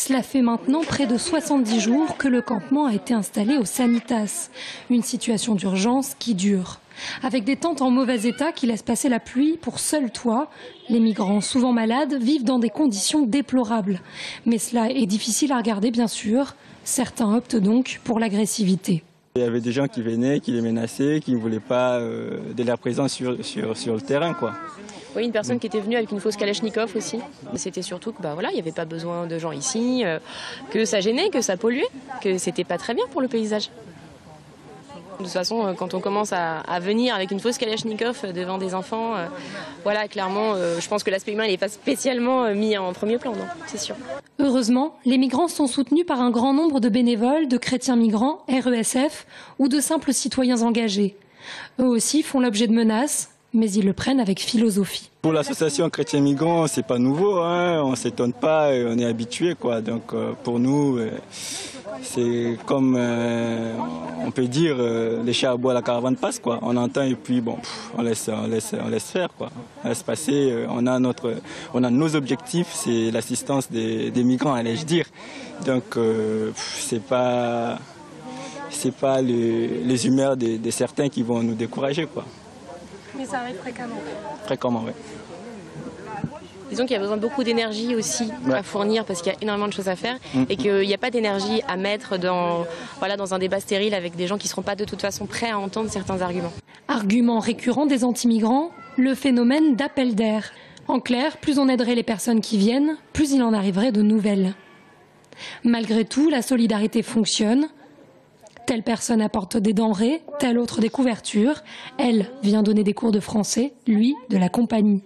Cela fait maintenant près de 70 jours que le campement a été installé au Sanitas. Une situation d'urgence qui dure. Avec des tentes en mauvais état qui laissent passer la pluie pour seul toit, les migrants, souvent malades, vivent dans des conditions déplorables. Mais cela est difficile à regarder, bien sûr. Certains optent donc pour l'agressivité. Il y avait des gens qui venaient, qui les menaçaient, qui ne voulaient pas de leur présence sur le terrain, quoi. Oui, une personne qui était venue avec une fausse Kalachnikov aussi. C'était surtout que il n'y avait pas besoin de gens ici, que ça gênait, que ça polluait, que c'était pas très bien pour le paysage. De toute façon, quand on commence à venir avec une fausse Kalachnikov devant des enfants, clairement, je pense que l'aspect humain n'est pas spécialement mis en premier plan, non, c'est sûr. Heureusement, les migrants sont soutenus par un grand nombre de bénévoles, de chrétiens migrants, RESF ou de simples citoyens engagés. Eux aussi font l'objet de menaces, mais ils le prennent avec philosophie. Pour l'association Chrétiens Migrants, c'est pas nouveau, hein. On ne s'étonne pas, on est habitué, quoi. Donc pour nous, c'est comme, on peut dire, les chats aboient, la caravane passe, quoi. On entend et puis bon, on laisse faire, quoi. On laisse passer. On a nos objectifs, c'est l'assistance des migrants, allais-je dire. Donc c'est pas les humeurs de certains qui vont nous décourager, quoi. Mais ça arrive fréquemment. Fréquemment, oui. Disons qu'il y a besoin de beaucoup d'énergie aussi à fournir parce qu'il y a énormément de choses à faire et qu'il n'y a pas d'énergie à mettre dans un débat stérile avec des gens qui ne seront pas de toute façon prêts à entendre certains arguments. Argument récurrent des anti-migrants, le phénomène d'appel d'air. En clair, plus on aiderait les personnes qui viennent, plus il en arriverait de nouvelles. Malgré tout, la solidarité fonctionne. Telle personne apporte des denrées, telle autre des couvertures. Elle vient donner des cours de français, lui de la compagnie.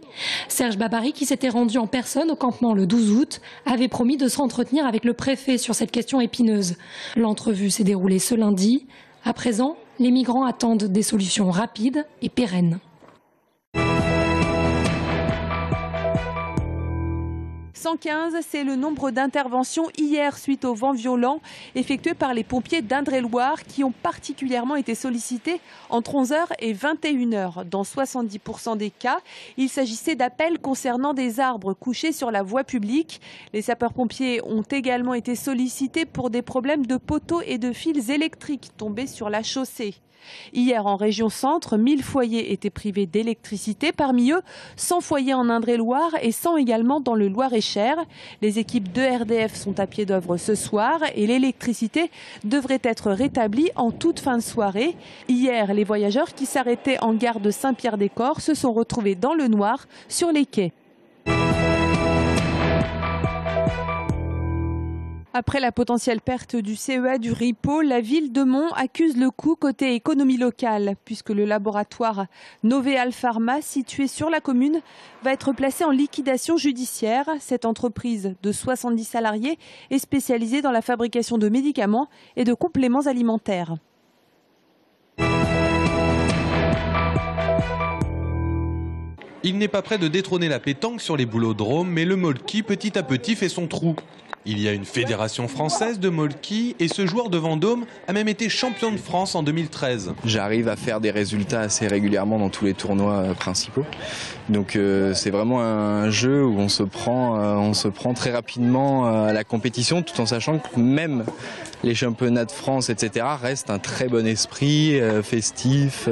Serge Babary, qui s'était rendu en personne au campement le 12 août, avait promis de s'entretenir avec le préfet sur cette question épineuse. L'entrevue s'est déroulée ce lundi. À présent, les migrants attendent des solutions rapides et pérennes. 115, c'est le nombre d'interventions hier suite au vent violent effectuées par les pompiers d'Indre-et-Loire qui ont particulièrement été sollicités entre 11h et 21h. Dans 70% des cas, il s'agissait d'appels concernant des arbres couchés sur la voie publique. Les sapeurs-pompiers ont également été sollicités pour des problèmes de poteaux et de fils électriques tombés sur la chaussée. Hier, en région centre, 1000 foyers étaient privés d'électricité. Parmi eux, 100 foyers en Indre-et-Loire et 100 également dans le Loir-et-Cher. Les équipes de RDF sont à pied d'œuvre ce soir et l'électricité devrait être rétablie en toute fin de soirée. Hier, les voyageurs qui s'arrêtaient en gare de Saint-Pierre-des-Corps se sont retrouvés dans le noir sur les quais. Après la potentielle perte du CEA du Ripoll, la ville de Mont accuse le coup côté économie locale, puisque le laboratoire Novéal Pharma, situé sur la commune, va être placé en liquidation judiciaire. Cette entreprise de 70 salariés est spécialisée dans la fabrication de médicaments et de compléments alimentaires. Il n'est pas prêt de détrôner la pétanque sur les boulodromes, mais le molki petit à petit fait son trou. Il y a une fédération française de molki et ce joueur de Vendôme a même été champion de France en 2013. J'arrive à faire des résultats assez régulièrement dans tous les tournois principaux. Donc c'est vraiment un jeu où on se prend très rapidement à la compétition tout en sachant que même les championnats de France, etc. restent un très bon esprit, festif,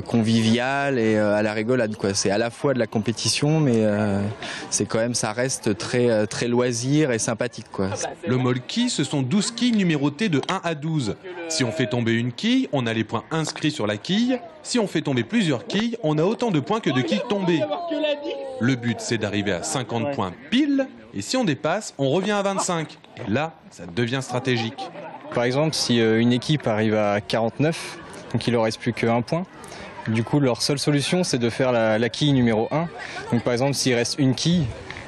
convivial et à la rigolade, quoi. C'est à la fois de la compétition mais c'est quand même, ça reste très loisir et sympathique, quoi. Le molki, ce sont 12 quilles numérotées de 1 à 12. Si on fait tomber une quille, on a les points inscrits sur la quille. Si on fait tomber plusieurs quilles, on a autant de points que de quilles tombées. Le but, c'est d'arriver à 50 points pile. Et si on dépasse, on revient à 25. Et là, ça devient stratégique. Par exemple, si une équipe arrive à 49, donc il ne leur reste plus qu'un point. Du coup, leur seule solution, c'est de faire la quille numéro 1. Donc par exemple, s'il reste une quille,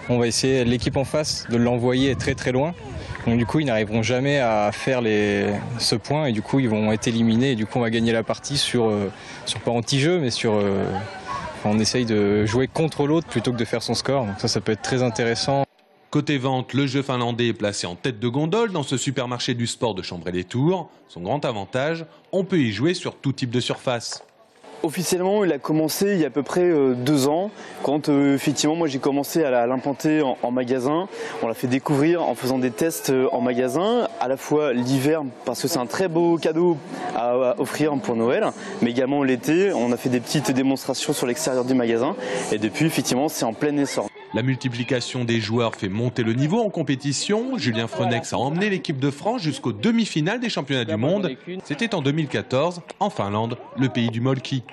on va essayer, l'équipe en face, de l'envoyer très très loin. Donc du coup, ils n'arriveront jamais à faire ce point et du coup, ils vont être éliminés. Et du coup, on va gagner la partie sur pas anti-jeu, mais on essaye de jouer contre l'autre plutôt que de faire son score. Donc ça peut être très intéressant. Côté vente, le jeu finlandais est placé en tête de gondole dans ce supermarché du sport de Chambray-les-Tours. Son grand avantage, on peut y jouer sur tout type de surface. Officiellement, il a commencé il y a à peu près 2 ans, quand effectivement moi j'ai commencé à l'implanter en magasin. On l'a fait découvrir en faisant des tests en magasin, à la fois l'hiver parce que c'est un très beau cadeau à offrir pour Noël, mais également l'été. On a fait des petites démonstrations sur l'extérieur du magasin et depuis effectivement c'est en plein essor. La multiplication des joueurs fait monter le niveau en compétition. Julien Frenex a emmené l'équipe de France jusqu'aux demi-finales des championnats du monde. C'était en 2014, en Finlande, le pays du Molki.